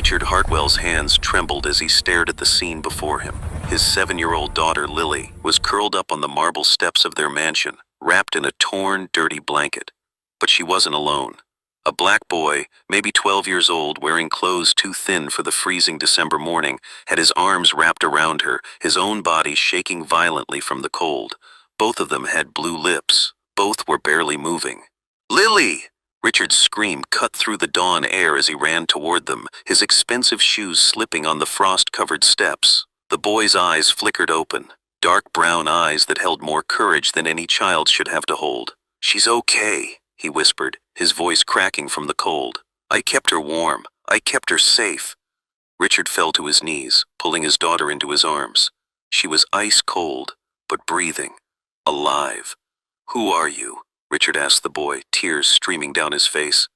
Richard Hartwell's hands trembled as he stared at the scene before him. His 7-year-old daughter, Lily, was curled up on the marble steps of their mansion, wrapped in a torn, dirty blanket. But she wasn't alone. A black boy, maybe 12 years old, wearing clothes too thin for the freezing December morning, had his arms wrapped around her, his own body shaking violently from the cold. Both of them had blue lips. Both were barely moving. "Lily!" Richard's scream cut through the dawn air as he ran toward them, his expensive shoes slipping on the frost-covered steps. The boy's eyes flickered open, dark brown eyes that held more courage than any child should have to hold. "She's okay," he whispered, his voice cracking from the cold. "I kept her warm. I kept her safe." Richard fell to his knees, pulling his daughter into his arms. She was ice cold, but breathing, alive. "Who are you?" Richard asked the boy, tears streaming down his face.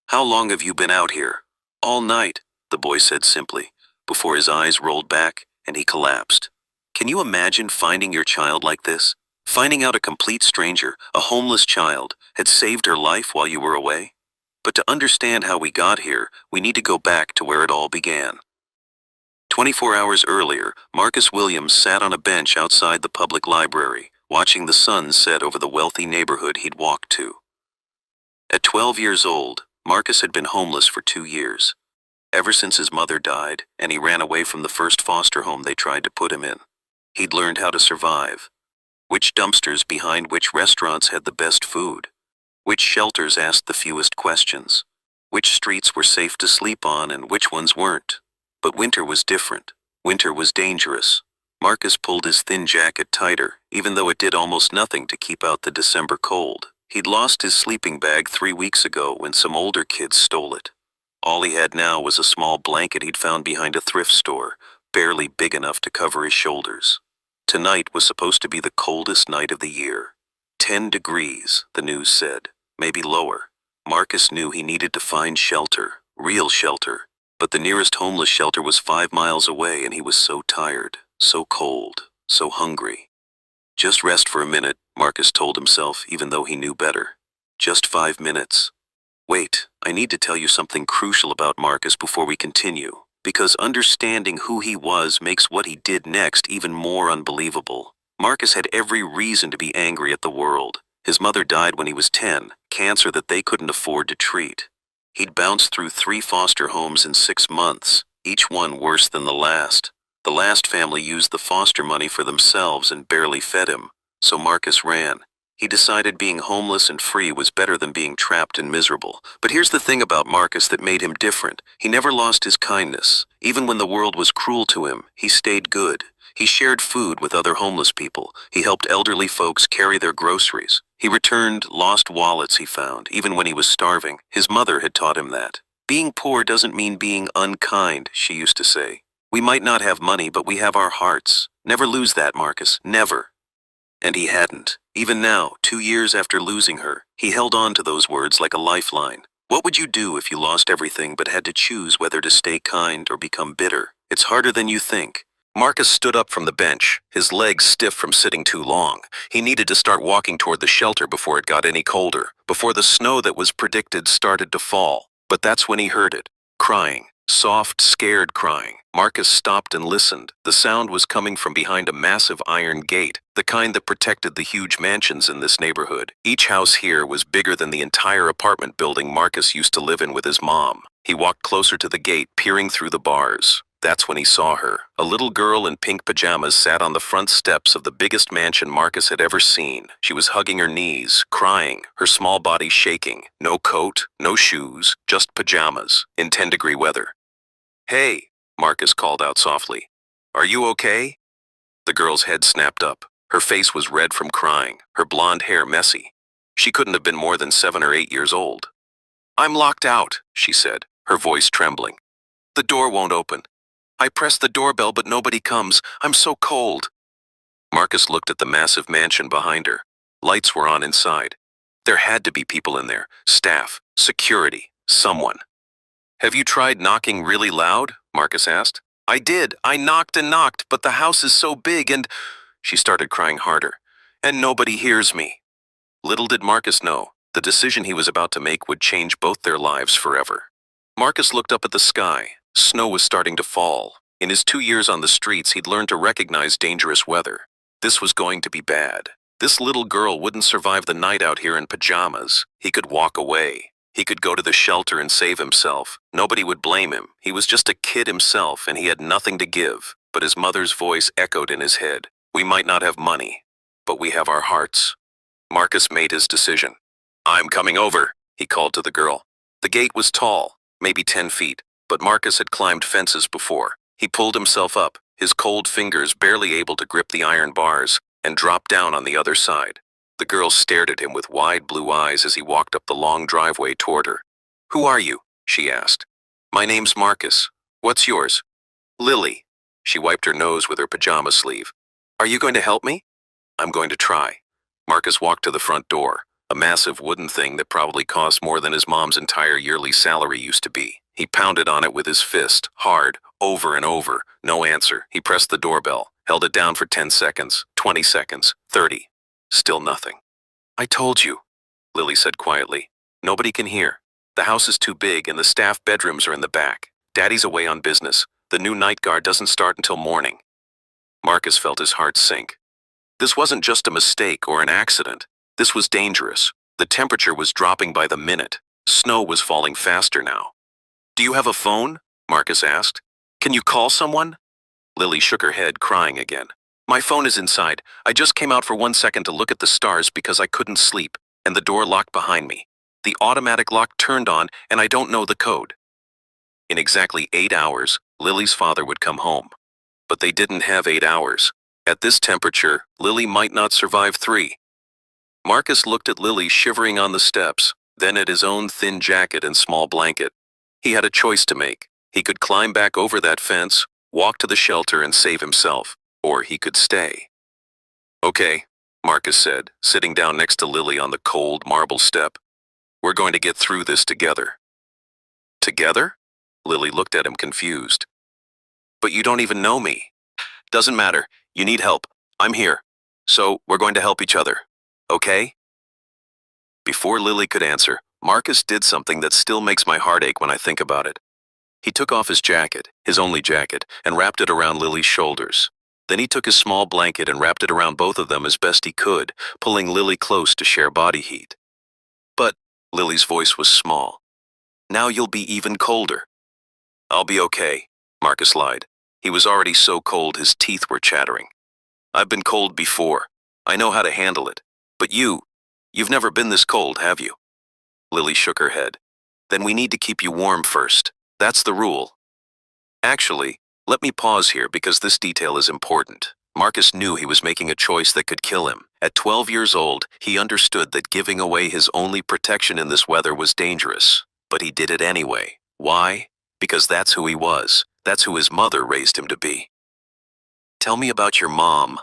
"How long have you been out here?" "All night," the boy said simply, before his eyes rolled back and he collapsed. Can you imagine finding your child like this? Finding out a complete stranger, a homeless child, had saved her life while you were away? But to understand how we got here, we need to go back to where it all began. 24 hours earlier, Marcus Williams sat on a bench outside the public library, watching the sun set over the wealthy neighborhood he'd walked to. At 12 years old, Marcus had been homeless for 2 years, ever since his mother died and he ran away from the first foster home they tried to put him in. He'd learned how to survive, which dumpsters behind which restaurants had the best food, which shelters asked the fewest questions, which streets were safe to sleep on and which ones weren't. But winter was different. Winter was dangerous. Marcus pulled his thin jacket tighter, even though it did almost nothing to keep out the December cold. He'd lost his sleeping bag 3 weeks ago when some older kids stole it. All he had now was a small blanket he'd found behind a thrift store, barely big enough to cover his shoulders. Tonight was supposed to be the coldest night of the year. 10 degrees, the news said, maybe lower. Marcus knew he needed to find shelter, real shelter, but the nearest homeless shelter was 5 miles away and he was so tired, so cold, so hungry. Just rest for a minute, Marcus told himself, even though he knew better. Just 5 minutes. Wait, I need to tell you something crucial about Marcus before we continue, because understanding who he was makes what he did next even more unbelievable. Marcus had every reason to be angry at the world. His mother died when he was 10, cancer that they couldn't afford to treat. He'd bounced through 3 foster homes in 6 months, each one worse than the last. The last family used the foster money for themselves and barely fed him, so Marcus ran. He decided being homeless and free was better than being trapped and miserable. But here's the thing about Marcus that made him different. He never lost his kindness. Even when the world was cruel to him, he stayed good. He shared food with other homeless people. He helped elderly folks carry their groceries. He returned lost wallets he found, even when he was starving. His mother had taught him that. "Being poor doesn't mean being unkind," she used to say. "We might not have money, but we have our hearts. Never lose that, Marcus. Never." And he hadn't. Even now, 2 years after losing her, he held on to those words like a lifeline. What would you do if you lost everything but had to choose whether to stay kind or become bitter? It's harder than you think. Marcus stood up from the bench, his legs stiff from sitting too long. He needed to start walking toward the shelter before it got any colder, before the snow that was predicted started to fall. But that's when he heard it. Crying. Soft, scared crying. Marcus stopped and listened. The sound was coming from behind a massive iron gate, the kind that protected the huge mansions in this neighborhood. Each house here was bigger than the entire apartment building Marcus used to live in with his mom. He walked closer to the gate, peering through the bars. That's when he saw her. A little girl in pink pajamas sat on the front steps of the biggest mansion Marcus had ever seen. She was hugging her knees, crying, her small body shaking. No coat, no shoes, just pajamas, in 10-degree weather. "Hey," Marcus called out softly. "Are you okay?" The girl's head snapped up. Her face was red from crying, her blonde hair messy. She couldn't have been more than 7 or 8 years old. "I'm locked out," she said, her voice trembling. "The door won't open. I pressed the doorbell, but nobody comes. I'm so cold." Marcus looked at the massive mansion behind her. Lights were on inside. There had to be people in there, staff, security, someone. "Have you tried knocking really loud?" Marcus asked. "I did. I knocked and knocked, but the house is so big and—" She started crying harder. "And nobody hears me." Little did Marcus know, the decision he was about to make would change both their lives forever. Marcus looked up at the sky. Snow was starting to fall. In his 2 years on the streets, he'd learned to recognize dangerous weather. This was going to be bad. This little girl wouldn't survive the night out here in pajamas. He could walk away. He could go to the shelter and save himself. Nobody would blame him. He was just a kid himself, and he had nothing to give. But his mother's voice echoed in his head. We might not have money, but we have our hearts. Marcus made his decision. I'm coming over, he called to the girl. The gate was tall, maybe 10 feet, but Marcus had climbed fences before. He pulled himself up, his cold fingers barely able to grip the iron bars, and dropped down on the other side. The girl stared at him with wide blue eyes as he walked up the long driveway toward her. Who are you? She asked. My name's Marcus. What's yours? Lily. She wiped her nose with her pajama sleeve. Are you going to help me? I'm going to try. Marcus walked to the front door, a massive wooden thing that probably cost more than his mom's entire yearly salary used to be. He pounded on it with his fist, hard, over and over. No answer. He pressed the doorbell, held it down for 10 seconds, 20 seconds, 30. Still nothing. I told you, Lily said quietly. Nobody can hear. The house is too big and the staff bedrooms are in the back. Daddy's away on business. The new night guard doesn't start until morning. Marcus felt his heart sink. This wasn't just a mistake or an accident. This was dangerous. The temperature was dropping by the minute. Snow was falling faster now. Do you have a phone? Marcus asked. Can you call someone? Lily shook her head, crying again. My phone is inside. I just came out for 1 second to look at the stars because I couldn't sleep, and the door locked behind me. The automatic lock turned on, and I don't know the code. In exactly 8 hours, Lily's father would come home. But they didn't have 8 hours. At this temperature, Lily might not survive 3. Marcus looked at Lily shivering on the steps, then at his own thin jacket and small blanket. He had a choice to make. He could climb back over that fence, walk to the shelter and save himself, or he could stay. Okay, Marcus said, sitting down next to Lily on the cold marble step. We're going to get through this together. Together? Lily looked at him confused. But you don't even know me. Doesn't matter. You need help. I'm here. So we're going to help each other. Okay? Before Lily could answer, Marcus did something that still makes my heart ache when I think about it. He took off his jacket, his only jacket, and wrapped it around Lily's shoulders. Then he took his small blanket and wrapped it around both of them as best he could, pulling Lily close to share body heat. But Lily's voice was small. Now you'll be even colder. I'll be okay, Marcus lied. He was already so cold his teeth were chattering. I've been cold before. I know how to handle it. But you've never been this cold, have you? Lily shook her head. Then we need to keep you warm first. That's the rule. Actually, let me pause here because this detail is important. Marcus knew he was making a choice that could kill him. At 12 years old, he understood that giving away his only protection in this weather was dangerous. But he did it anyway. Why? Because that's who he was. That's who his mother raised him to be. Tell me about your mom,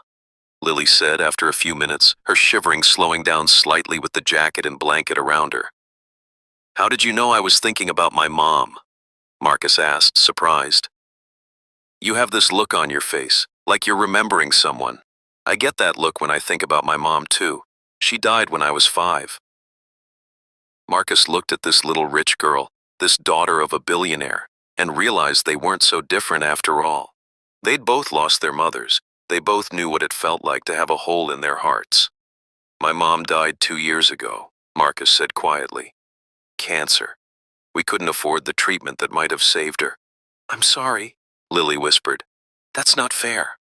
Lily said after a few minutes, her shivering slowing down slightly with the jacket and blanket around her. How did you know I was thinking about my mom? Marcus asked, surprised. You have this look on your face, like you're remembering someone. I get that look when I think about my mom too. She died when I was 5. Marcus looked at this little rich girl, this daughter of a billionaire, and realized they weren't so different after all. They'd both lost their mothers. They both knew what it felt like to have a hole in their hearts. My mom died 2 years ago, Marcus said quietly. Cancer. We couldn't afford the treatment that might have saved her. I'm sorry, Lily whispered. That's not fair.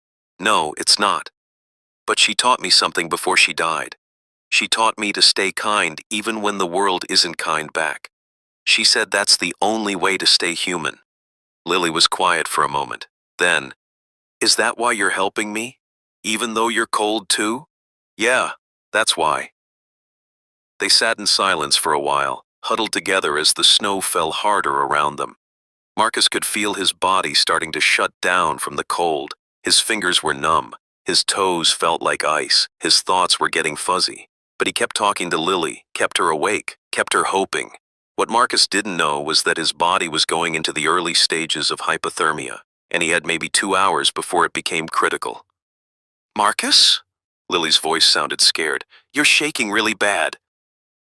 No, it's not. But she taught me something before she died. She taught me to stay kind even when the world isn't kind back. She said that's the only way to stay human. Lily was quiet for a moment. Then, is that why you're helping me? Even though you're cold too? Yeah, that's why. They sat in silence for a while, huddled together as the snow fell harder around them. Marcus could feel his body starting to shut down from the cold. His fingers were numb. His toes felt like ice. His thoughts were getting fuzzy. But he kept talking to Lily, kept her awake, kept her hoping. What Marcus didn't know was that his body was going into the early stages of hypothermia, and he had maybe 2 hours before it became critical. Marcus? Lily's voice sounded scared. You're shaking really bad.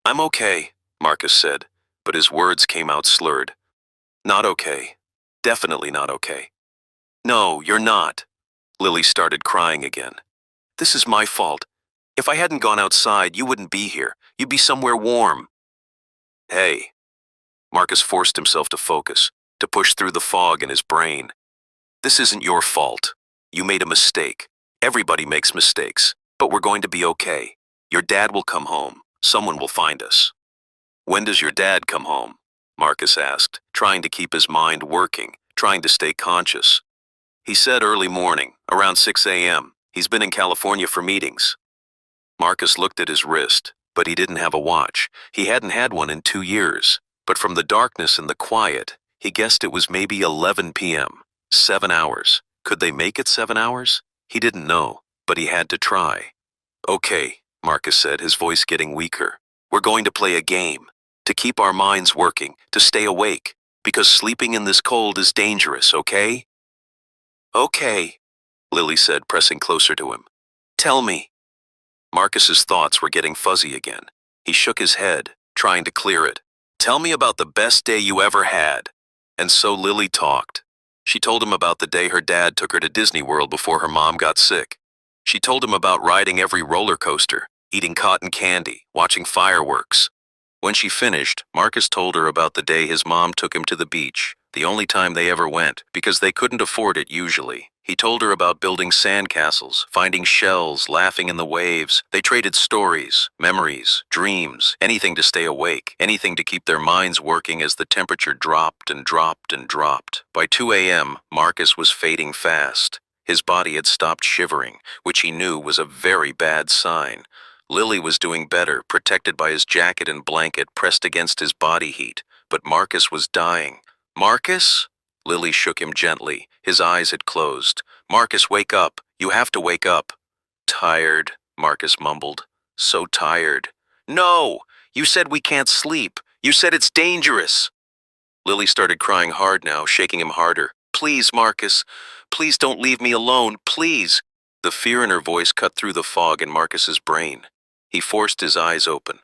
I'm okay, Marcus said, but his words came out slurred. Not okay. Definitely not okay. No, you're not. Lily started crying again. This is my fault. If I hadn't gone outside, you wouldn't be here. You'd be somewhere warm. Hey. Marcus forced himself to focus, to push through the fog in his brain. This isn't your fault. You made a mistake. Everybody makes mistakes, but we're going to be okay. Your dad will come home. Someone will find us. When does your dad come home? Marcus asked, trying to keep his mind working, trying to stay conscious. He said early morning, around 6 a.m. He's been in California for meetings. Marcus looked at his wrist, but he didn't have a watch. He hadn't had one in 2 years. But from the darkness and the quiet, he guessed it was maybe 11 p.m. 7 hours. Could they make it 7 hours? He didn't know, but he had to try. Okay, Marcus said, his voice getting weaker. We're going to play a game. To keep our minds working, to stay awake. Because sleeping in this cold is dangerous, okay? Okay, Lily said, pressing closer to him. Tell me. Marcus's thoughts were getting fuzzy again. He shook his head, trying to clear it. Tell me about the best day you ever had. And so Lily talked. She told him about the day her dad took her to Disney World before her mom got sick. She told him about riding every roller coaster, eating cotton candy, watching fireworks. When she finished, Marcus told her about the day his mom took him to the beach, the only time they ever went, because they couldn't afford it usually. He told her about building sandcastles, finding shells, laughing in the waves. They traded stories, memories, dreams, anything to stay awake, anything to keep their minds working as the temperature dropped and dropped and dropped. By 2 a.m., Marcus was fading fast. His body had stopped shivering, which he knew was a very bad sign. Lily was doing better, protected by his jacket and blanket pressed against his body heat, but Marcus was dying. Marcus? Lily shook him gently. His eyes had closed. Marcus, wake up. You have to wake up. Tired, Marcus mumbled. So tired. No! You said we can't sleep. You said it's dangerous. Lily started crying hard now, shaking him harder. Please, Marcus. Please don't leave me alone. Please. The fear in her voice cut through the fog in Marcus's brain. He forced his eyes open.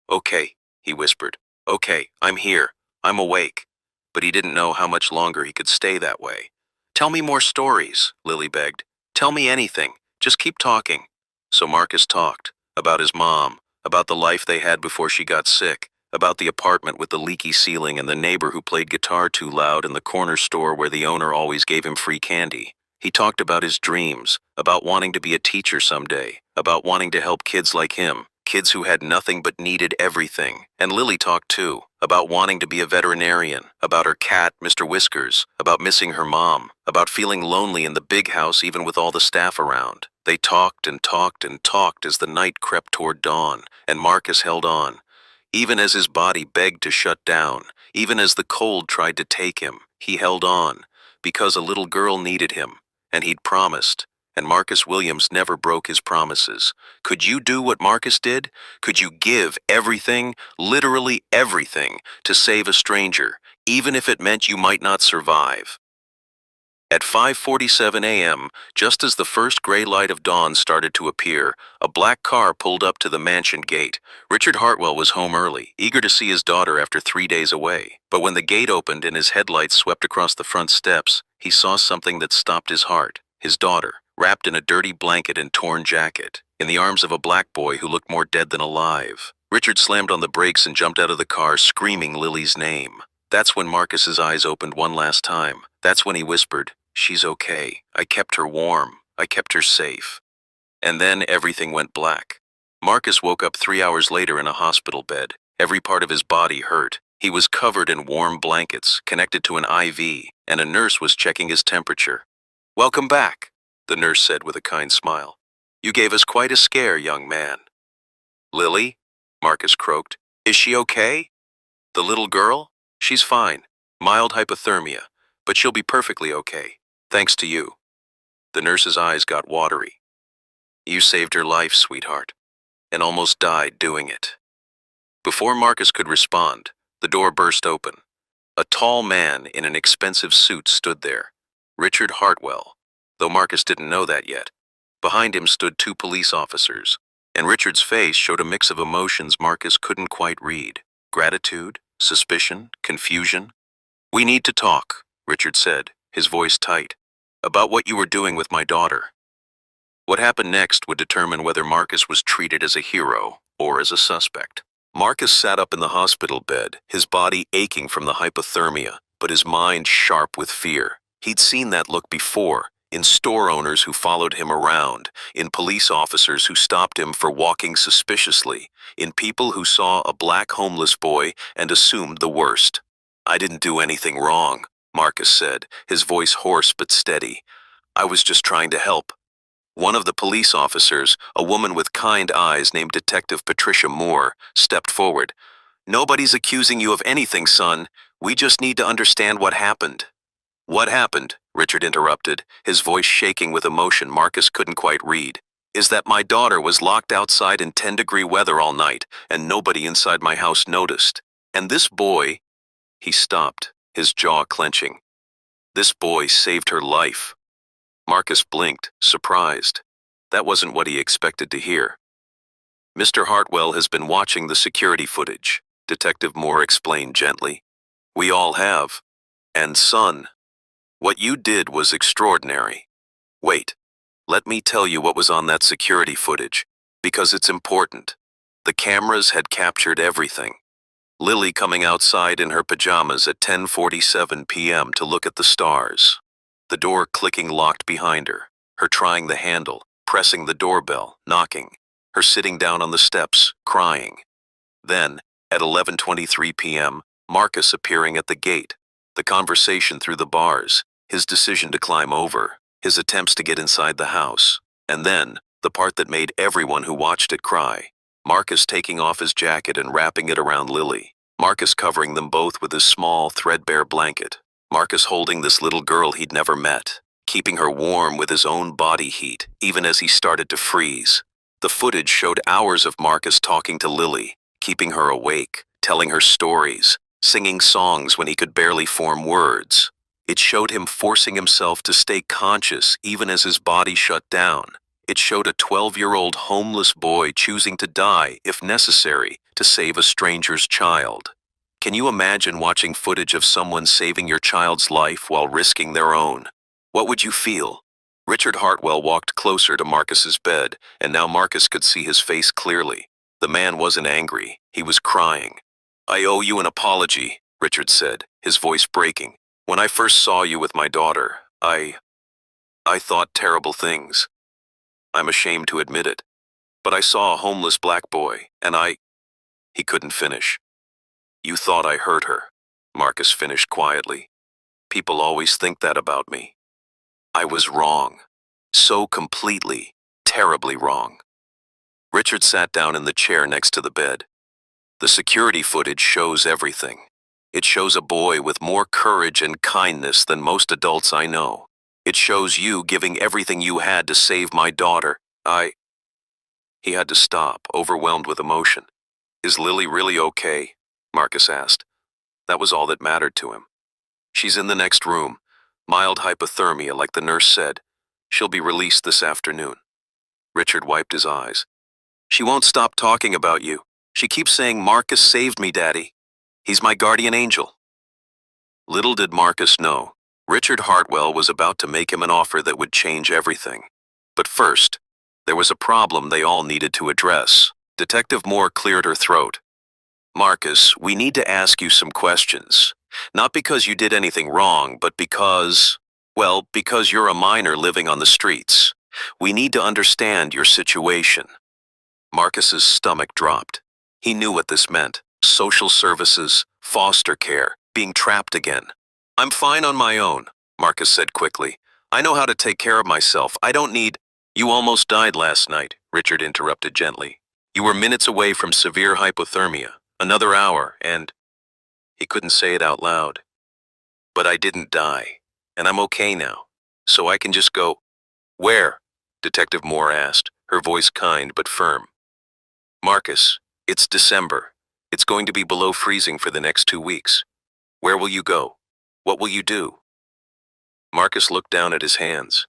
Okay, he whispered. Okay, I'm here. I'm awake. But he didn't know how much longer he could stay that way. Tell me more stories, Lily begged. Tell me anything. Just keep talking. So Marcus talked. About his mom. About the life they had before she got sick. About the apartment with the leaky ceiling and the neighbor who played guitar too loud and the corner store where the owner always gave him free candy. He talked about his dreams, about wanting to be a teacher someday, about wanting to help kids like him, kids who had nothing but needed everything. And Lily talked too, about wanting to be a veterinarian, about her cat, Mr. Whiskers, about missing her mom, about feeling lonely in the big house even with all the staff around. They talked and talked and talked as the night crept toward dawn, and Marcus held on. Even as his body begged to shut down, even as the cold tried to take him, he held on, because a little girl needed him. And he'd promised, and Marcus Williams never broke his promises. Could you do what Marcus did? Could you give everything, literally everything, to save a stranger, even if it meant you might not survive? At 5:47 a.m., just as the first gray light of dawn started to appear, a black car pulled up to the mansion gate. Richard Hartwell was home early, eager to see his daughter after 3 days away. But when the gate opened and his headlights swept across the front steps, he saw something that stopped his heart. His daughter, wrapped in a dirty blanket and torn jacket, in the arms of a black boy who looked more dead than alive. Richard slammed on the brakes and jumped out of the car, screaming Lily's name. That's when Marcus's eyes opened one last time. That's when he whispered, "She's okay. I kept her warm. I kept her safe." And then everything went black. Marcus woke up 3 hours later in a hospital bed. Every part of his body hurt. He was covered in warm blankets, connected to an IV, and a nurse was checking his temperature. "Welcome back," the nurse said with a kind smile. "You gave us quite a scare, young man." "Lily?" Marcus croaked. "Is she okay?" "The little girl? She's fine. Mild hypothermia, but she'll be perfectly okay. Thanks to you." The nurse's eyes got watery. "You saved her life, sweetheart, and almost died doing it." Before Marcus could respond, the door burst open. A tall man in an expensive suit stood there. Richard Hartwell, though Marcus didn't know that yet. Behind him stood 2 police officers, and Richard's face showed a mix of emotions Marcus couldn't quite read. Gratitude, suspicion, confusion. "We need to talk," Richard said, his voice tight. About what you were doing with my daughter. What happened next would determine whether Marcus was treated as a hero or as a suspect. Marcus sat up in the hospital bed, his body aching from the hypothermia, but his mind sharp with fear. He'd seen that look before, in store owners who followed him around, in police officers who stopped him for walking suspiciously, in people who saw a black homeless boy and assumed the worst. I didn't do anything wrong, Marcus said, his voice hoarse but steady. I was just trying to help. One of the police officers, a woman with kind eyes named Detective Patricia Moore, stepped forward. Nobody's accusing you of anything, son. We just need to understand what happened. What happened? Richard interrupted, his voice shaking with emotion Marcus couldn't quite read. Is that my daughter was locked outside in 10-degree weather all night, and nobody inside my house noticed. And this boy... He stopped, his jaw clenching. This boy saved her life. Marcus blinked, surprised. That wasn't what he expected to hear. Mr. Hartwell has been watching the security footage, Detective Moore explained gently. We all have. And son, what you did was extraordinary. Wait, let me tell you what was on that security footage, because it's important. The cameras had captured everything. Lily coming outside in her pajamas at 10:47 p.m. to look at the stars. The door clicking locked behind her, her trying the handle, pressing the doorbell, knocking, her sitting down on the steps, crying. Then, at 11:23 p.m., Marcus appearing at the gate, the conversation through the bars, his decision to climb over, his attempts to get inside the house, and then, the part that made everyone who watched it cry, Marcus taking off his jacket and wrapping it around Lily, Marcus covering them both with his small, threadbare blanket, Marcus holding this little girl he'd never met, keeping her warm with his own body heat, even as he started to freeze. The footage showed hours of Marcus talking to Lily, keeping her awake, telling her stories, singing songs when he could barely form words. It showed him forcing himself to stay conscious even as his body shut down. It showed a 12-year-old homeless boy choosing to die, if necessary, to save a stranger's child. Can you imagine watching footage of someone saving your child's life while risking their own? What would you feel? Richard Hartwell walked closer to Marcus's bed, and now Marcus could see his face clearly. The man wasn't angry, he was crying. I owe you an apology, Richard said, his voice breaking. When I first saw you with my daughter, I thought terrible things. I'm ashamed to admit it. But I saw a homeless black boy, and He couldn't finish. You thought I hurt her, Marcus finished quietly. People always think that about me. I was wrong. So completely, terribly wrong. Richard sat down in the chair next to the bed. The security footage shows everything. It shows a boy with more courage and kindness than most adults I know. It shows you giving everything you had to save my daughter. He had to stop, overwhelmed with emotion. Is Lily really okay? Marcus asked. That was all that mattered to him. She's in the next room. Mild hypothermia, like the nurse said. She'll be released this afternoon. Richard wiped his eyes. She won't stop talking about you. She keeps saying, Marcus saved me, Daddy. He's my guardian angel. Little did Marcus know, Richard Hartwell was about to make him an offer that would change everything. But first, there was a problem they all needed to address. Detective Moore cleared her throat. Marcus, we need to ask you some questions. Not because you did anything wrong, but because you're a minor living on the streets. We need to understand your situation. Marcus's stomach dropped. He knew what this meant. Social services, foster care, being trapped again. I'm fine on my own, Marcus said quickly. I know how to take care of myself. I don't need... You almost died last night, Richard interrupted gently. You were minutes away from severe hypothermia. Another hour, and... He couldn't say it out loud. But I didn't die, and I'm okay now, so I can just go... Where? Detective Moore asked, her voice kind but firm. Marcus, it's December. It's going to be below freezing for the next 2 weeks. Where will you go? What will you do? Marcus looked down at his hands.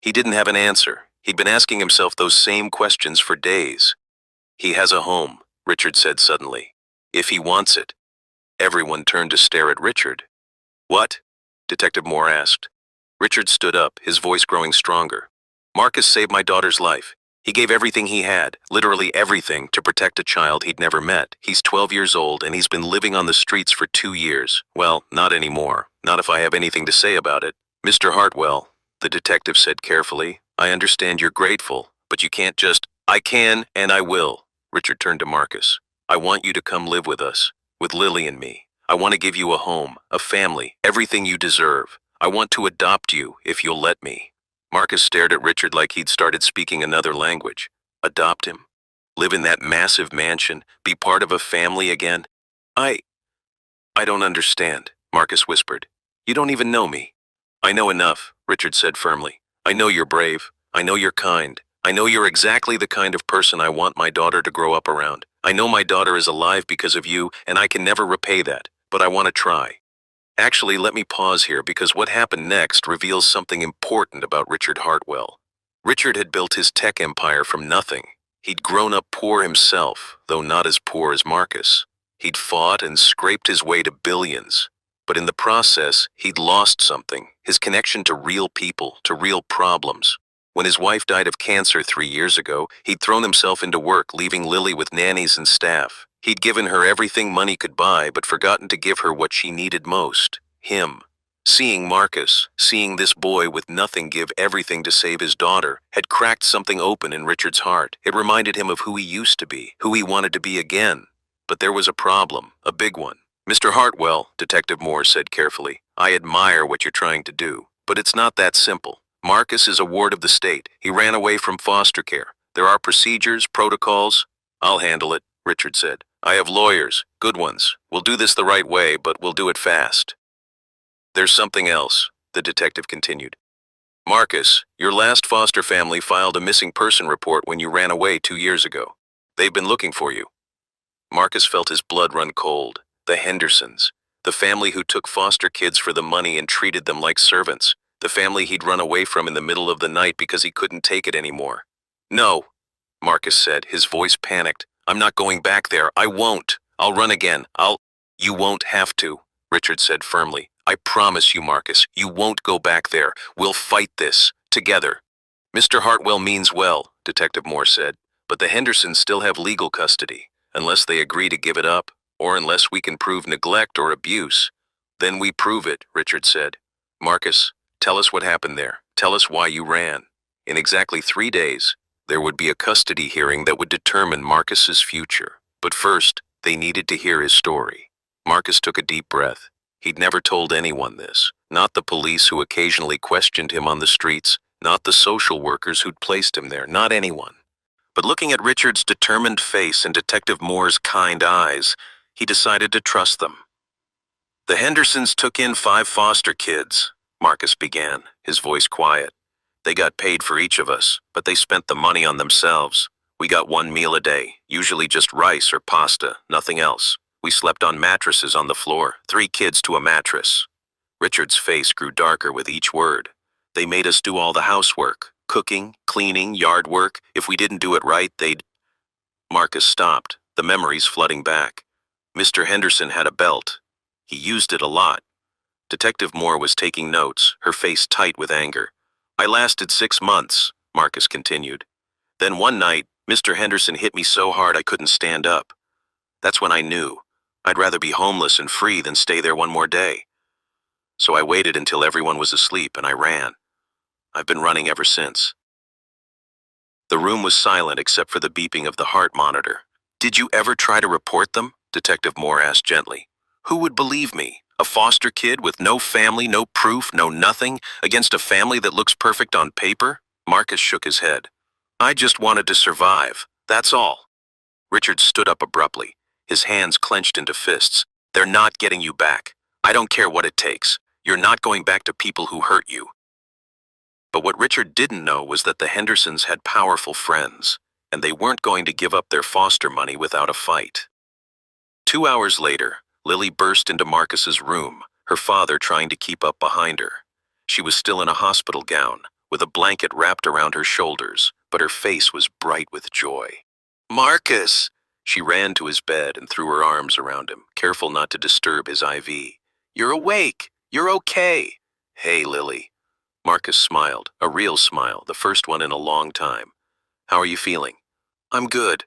He didn't have an answer. He'd been asking himself those same questions for days. He has a home, Richard said suddenly. If he wants it. Everyone turned to stare at Richard. What? Detective Moore asked. Richard stood up, his voice growing stronger. Marcus saved my daughter's life. He gave everything he had, literally everything, to protect a child he'd never met. He's 12 years old and he's been living on the streets for 2 years. Well, not anymore. Not if I have anything to say about it. Mr. Hartwell, the detective said carefully, I understand you're grateful, but you can't just— I can and I will. Richard turned to Marcus. I want you to come live with us, with Lily and me. I want to give you a home, a family, everything you deserve. I want to adopt you if you'll let me. Marcus stared at Richard like he'd started speaking another language. Adopt him? Live in that massive mansion? Be part of a family again? I don't understand, Marcus whispered. You don't even know me. I know enough, Richard said firmly. I know you're brave. I know you're kind. I know you're exactly the kind of person I want my daughter to grow up around. I know my daughter is alive because of you, and I can never repay that, but I want to try. Actually, let me pause here because what happened next reveals something important about Richard Hartwell. Richard had built his tech empire from nothing. He'd grown up poor himself, though not as poor as Marcus. He'd fought and scraped his way to billions. But in the process, he'd lost something, his connection to real people, to real problems. When his wife died of cancer 3 years ago, he'd thrown himself into work, leaving Lily with nannies and staff. He'd given her everything money could buy, but forgotten to give her what she needed most, him. Seeing Marcus, seeing this boy with nothing give everything to save his daughter, had cracked something open in Richard's heart. It reminded him of who he used to be, who he wanted to be again. But there was a problem, a big one. Mr. Hartwell, Detective Moore said carefully, I admire what you're trying to do, but it's not that simple. Marcus is a ward of the state. He ran away from foster care. There are procedures, protocols. I'll handle it, Richard said. I have lawyers, good ones. We'll do this the right way, but we'll do it fast. There's something else, the detective continued. Marcus, your last foster family filed a missing person report when you ran away 2 years ago. They've been looking for you. Marcus felt his blood run cold. The Hendersons, the family who took foster kids for the money and treated them like servants. The family he'd run away from in the middle of the night because he couldn't take it anymore. No, Marcus said, his voice panicked. I'm not going back there. I won't. I'll run again. You won't have to, Richard said firmly. I promise you, Marcus, you won't go back there. We'll fight this, together. Mr. Hartwell means well, Detective Moore said, but the Hendersons still have legal custody, unless they agree to give it up, or unless we can prove neglect or abuse. Then we prove it, Richard said. Marcus, tell us what happened there. Tell us why you ran. In exactly 3 days, there would be a custody hearing that would determine Marcus's future. But first, they needed to hear his story. Marcus took a deep breath. He'd never told anyone this, not the police who occasionally questioned him on the streets, not the social workers who'd placed him there, not anyone. But looking at Richard's determined face and Detective Moore's kind eyes, he decided to trust them. The Hendersons took in 5 foster kids, Marcus began, his voice quiet. They got paid for each of us, but they spent the money on themselves. We got 1 meal a day, usually just rice or pasta, nothing else. We slept on mattresses on the floor, 3 kids to a mattress. Richard's face grew darker with each word. They made us do all the housework, cooking, cleaning, yard work. If we didn't do it right, they'd— Marcus stopped, the memories flooding back. Mr. Henderson had a belt. He used it a lot. Detective Moore was taking notes, her face tight with anger. I lasted 6 months, Marcus continued. Then one night, Mr. Henderson hit me so hard I couldn't stand up. That's when I knew. I'd rather be homeless and free than stay there 1 more day. So I waited until everyone was asleep and I ran. I've been running ever since. The room was silent except for the beeping of the heart monitor. Did you ever try to report them? Detective Moore asked gently. Who would believe me? A foster kid with no family, no proof, no nothing, against a family that looks perfect on paper? Marcus shook his head. I just wanted to survive, that's all. Richard stood up abruptly, his hands clenched into fists. They're not getting you back. I don't care what it takes. You're not going back to people who hurt you. But what Richard didn't know was that the Hendersons had powerful friends, and they weren't going to give up their foster money without a fight. 2 hours later, Lily burst into Marcus's room, her father trying to keep up behind her. She was still in a hospital gown, with a blanket wrapped around her shoulders, but her face was bright with joy. Marcus! She ran to his bed and threw her arms around him, careful not to disturb his IV. You're awake! You're okay! Hey, Lily. Marcus smiled, a real smile, the first one in a long time. How are you feeling? I'm good.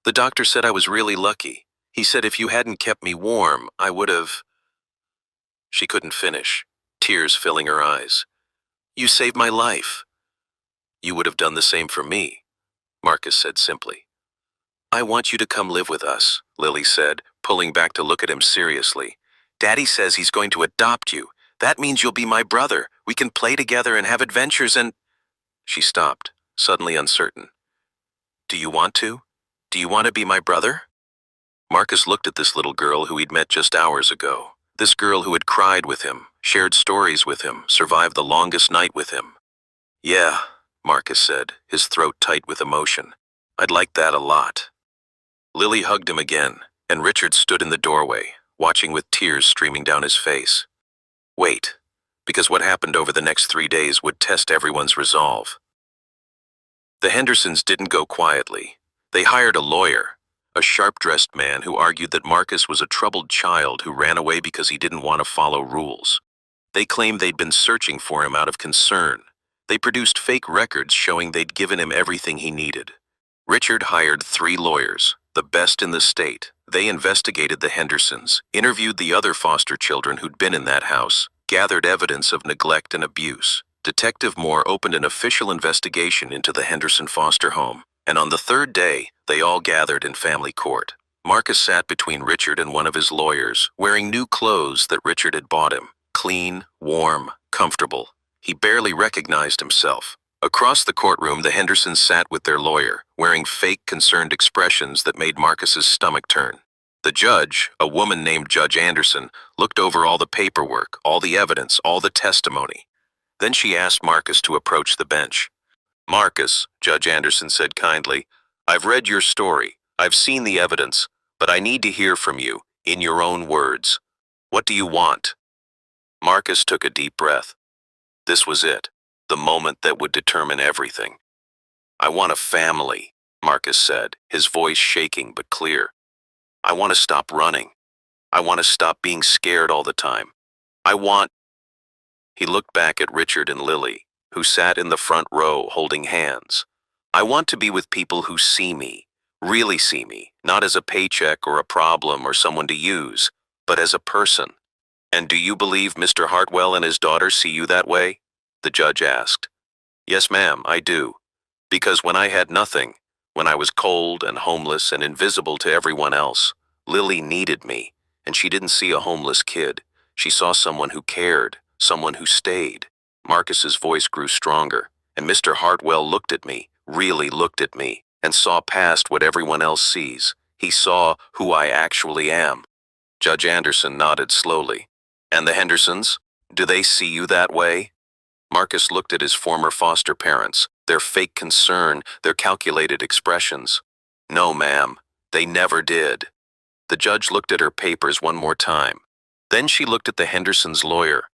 The doctor said I was really lucky. He said if you hadn't kept me warm, I would have... She couldn't finish, tears filling her eyes. You saved my life. You would have done the same for me, Marcus said simply. I want you to come live with us, Lily said, pulling back to look at him seriously. Daddy says he's going to adopt you. That means you'll be my brother. We can play together and have adventures and... She stopped, suddenly uncertain. Do you want to? Do you want to be my brother? Marcus looked at this little girl who he'd met just hours ago. This girl who had cried with him, shared stories with him, survived the longest night with him. Yeah, Marcus said, his throat tight with emotion. I'd like that a lot. Lily hugged him again, and Richard stood in the doorway, watching with tears streaming down his face. Wait, because what happened over the next 3 days would test everyone's resolve. The Hendersons didn't go quietly. They hired a lawyer, a sharp-dressed man who argued that Marcus was a troubled child who ran away because he didn't want to follow rules. They claimed they'd been searching for him out of concern. They produced fake records showing they'd given him everything he needed. Richard hired 3 lawyers, the best in the state. They investigated the Hendersons, interviewed the other foster children who'd been in that house, gathered evidence of neglect and abuse. Detective Moore opened an official investigation into the Henderson foster home, and on the 3rd day, they all gathered in family court. Marcus sat between Richard and one of his lawyers, wearing new clothes that Richard had bought him. Clean, warm, comfortable. He barely recognized himself. Across the courtroom, the Hendersons sat with their lawyer, wearing fake, concerned expressions that made Marcus's stomach turn. The judge, a woman named Judge Anderson, looked over all the paperwork, all the evidence, all the testimony. Then she asked Marcus to approach the bench. Marcus, Judge Anderson said kindly, I've read your story. I've seen the evidence, but I need to hear from you, in your own words. What do you want? Marcus took a deep breath. This was it. The moment that would determine everything. I want a family, Marcus said, his voice shaking but clear. I want to stop running. I want to stop being scared all the time. I want... He looked back at Richard and Lily, who sat in the front row holding hands. I want to be with people who see me, really see me, not as a paycheck or a problem or someone to use, but as a person. And do you believe Mr. Hartwell and his daughter see you that way? The judge asked. Yes, ma'am, I do. Because when I had nothing, when I was cold and homeless and invisible to everyone else, Lily needed me, and she didn't see a homeless kid. She saw someone who cared, someone who stayed. Marcus's voice grew stronger, and Mr. Hartwell looked at me, really looked at me, and saw past what everyone else sees. He saw who I actually am. Judge Anderson nodded slowly. And the Hendersons? Do they see you that way? Marcus looked at his former foster parents, their fake concern, their calculated expressions. No, ma'am, they never did. The judge looked at her papers one more time. Then she looked at the Hendersons' lawyer.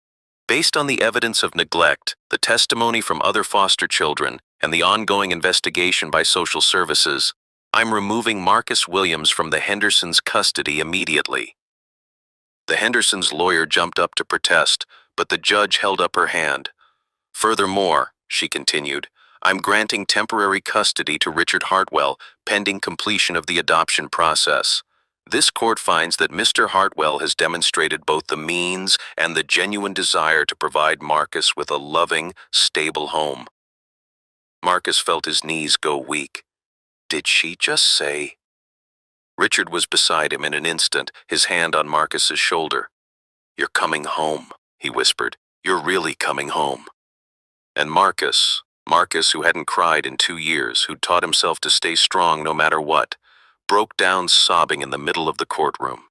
Based on the evidence of neglect, the testimony from other foster children, and the ongoing investigation by social services, I'm removing Marcus Williams from the Hendersons' custody immediately. The Hendersons' lawyer jumped up to protest, but the judge held up her hand. Furthermore, she continued, I'm granting temporary custody to Richard Hartwell pending completion of the adoption process. This court finds that Mr. Hartwell has demonstrated both the means and the genuine desire to provide Marcus with a loving, stable home. Marcus felt his knees go weak. Did she just say? Richard was beside him in an instant, his hand on Marcus's shoulder. You're coming home, he whispered. You're really coming home. And Marcus, who hadn't cried in 2 years, who'd taught himself to stay strong no matter what, broke down sobbing in the middle of the courtroom.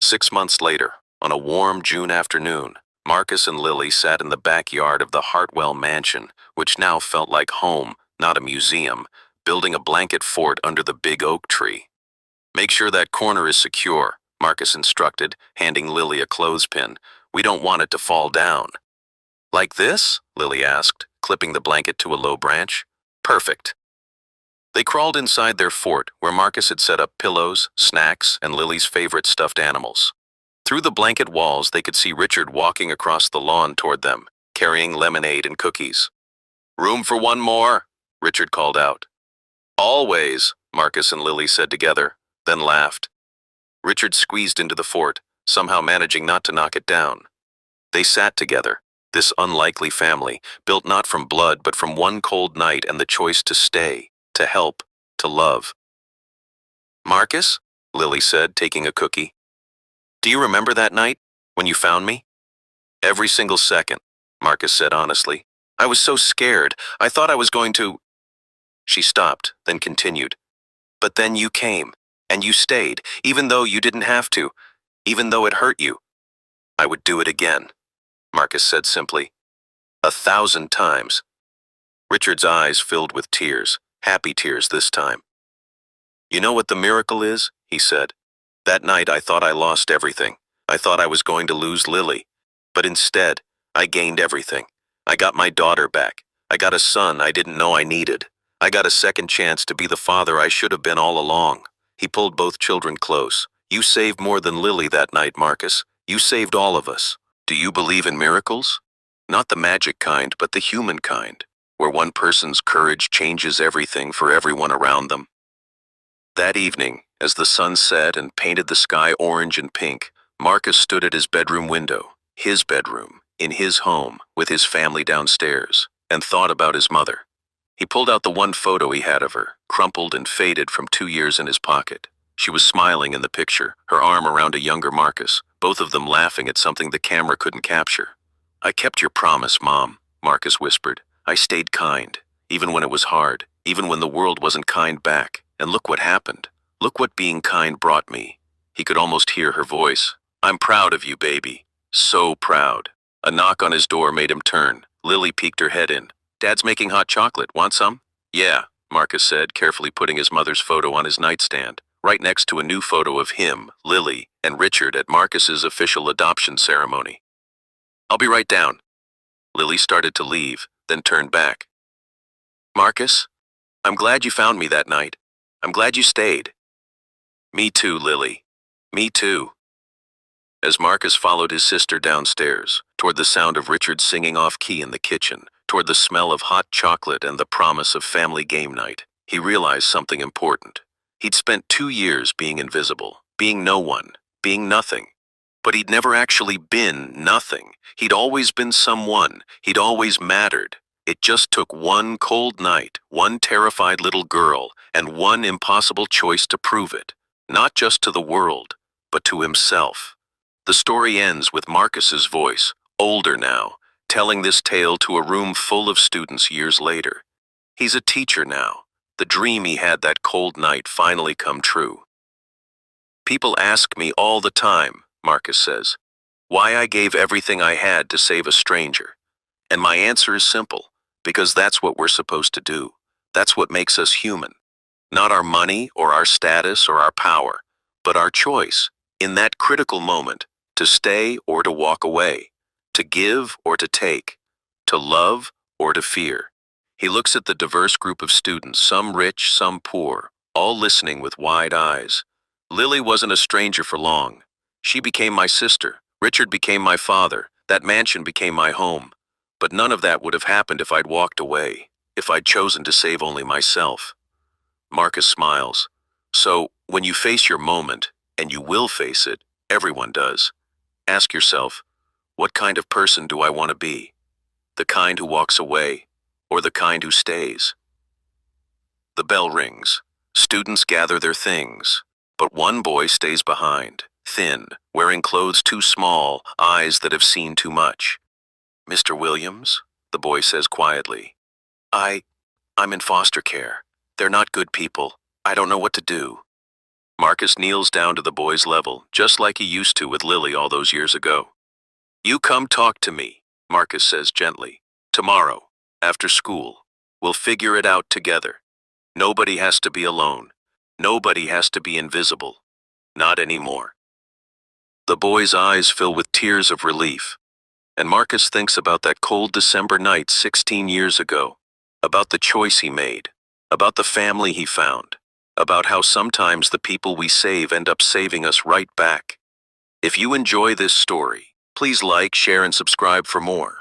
6 months later, on a warm June afternoon, Marcus and Lily sat in the backyard of the Hartwell mansion, which now felt like home, not a museum, building a blanket fort under the big oak tree. Make sure that corner is secure, Marcus instructed, handing Lily a clothespin. We don't want it to fall down. Like this? Lily asked, clipping the blanket to a low branch. Perfect. They crawled inside their fort, where Marcus had set up pillows, snacks, and Lily's favorite stuffed animals. Through the blanket walls, they could see Richard walking across the lawn toward them, carrying lemonade and cookies. "Room for one more?" Richard called out. "Always," Marcus and Lily said together, then laughed. Richard squeezed into the fort, somehow managing not to knock it down. They sat together, this unlikely family, built not from blood but from one cold night and the choice to stay, to help, to love. "Marcus," Lily said, taking a cookie, "do you remember that night, when you found me?" "Every single second," Marcus said honestly. "I was so scared, I thought I was going to—" She stopped, then continued. "But then you came, and you stayed, even though you didn't have to, even though it hurt you." "I would do it again," Marcus said simply. 1,000 times. Richard's eyes filled with tears, happy tears this time. "You know what the miracle is?" he said. "That night I thought I lost everything. I thought I was going to lose Lily. But instead, I gained everything. I got my daughter back. I got a son I didn't know I needed. I got a second chance to be the father I should have been all along." He pulled both children close. "You saved more than Lily that night, Marcus. You saved all of us. Do you believe in miracles? Not the magic kind, but the human kind, where one person's courage changes everything for everyone around them." That evening, as the sun set and painted the sky orange and pink, Marcus stood at his bedroom window, his bedroom, in his home, with his family downstairs, and thought about his mother. He pulled out the one photo he had of her, crumpled and faded from 2 years in his pocket. She was smiling in the picture, her arm around a younger Marcus, both of them laughing at something the camera couldn't capture. "I kept your promise, Mom," Marcus whispered. "I stayed kind, even when it was hard, even when the world wasn't kind back. And look what happened. Look what being kind brought me." He could almost hear her voice. "I'm proud of you, baby. So proud." A knock on his door made him turn. Lily peeked her head in. "Dad's making hot chocolate. Want some?" "Yeah," Marcus said, carefully putting his mother's photo on his nightstand, right next to a new photo of him, Lily, and Richard at Marcus's official adoption ceremony. "I'll be right down." Lily started to leave, then turned back. "Marcus, I'm glad you found me that night. I'm glad you stayed." "Me too, Lily. Me too." As Marcus followed his sister downstairs, toward the sound of Richard singing off-key in the kitchen, toward the smell of hot chocolate and the promise of family game night, he realized something important. He'd spent 2 years being invisible, being no one, being nothing. But he'd never actually been nothing. He'd always been someone. He'd always mattered. It just took one cold night, one terrified little girl, and one impossible choice to prove it. Not just to the world, but to himself. The story ends with Marcus's voice, older now, telling this tale to a room full of students years later. He's a teacher now. The dream he had that cold night finally come true. "People ask me all the time," Marcus says, "why I gave everything I had to save a stranger. And my answer is simple, because that's what we're supposed to do. That's what makes us human. Not our money or our status or our power, but our choice, in that critical moment, to stay or to walk away, to give or to take, to love or to fear." He looks at the diverse group of students, some rich, some poor, all listening with wide eyes. Lily wasn't a stranger for long. She became my sister. Richard became my father. That mansion became my home. But none of that would have happened if I'd walked away, if I'd chosen to save only myself. Marcus smiles. So, when you face your moment, and you will face it, everyone does, ask yourself, what kind of person do I want to be? The kind who walks away, or the kind who stays? The bell rings. Students gather their things. But one boy stays behind, thin, wearing clothes too small, eyes that have seen too much. "Mr. Williams," the boy says quietly, I'm in foster care. They're not good people. I don't know what to do." Marcus kneels down to the boy's level, just like he used to with Lily all those years ago. "You come talk to me," Marcus says gently. "Tomorrow, after school. We'll figure it out together. Nobody has to be alone. Nobody has to be invisible. Not anymore." The boy's eyes fill with tears of relief, and Marcus thinks about that cold December night 16 years ago, about the choice he made, about the family he found, about how sometimes the people we save end up saving us right back. If you enjoy this story, please like, share, and subscribe for more.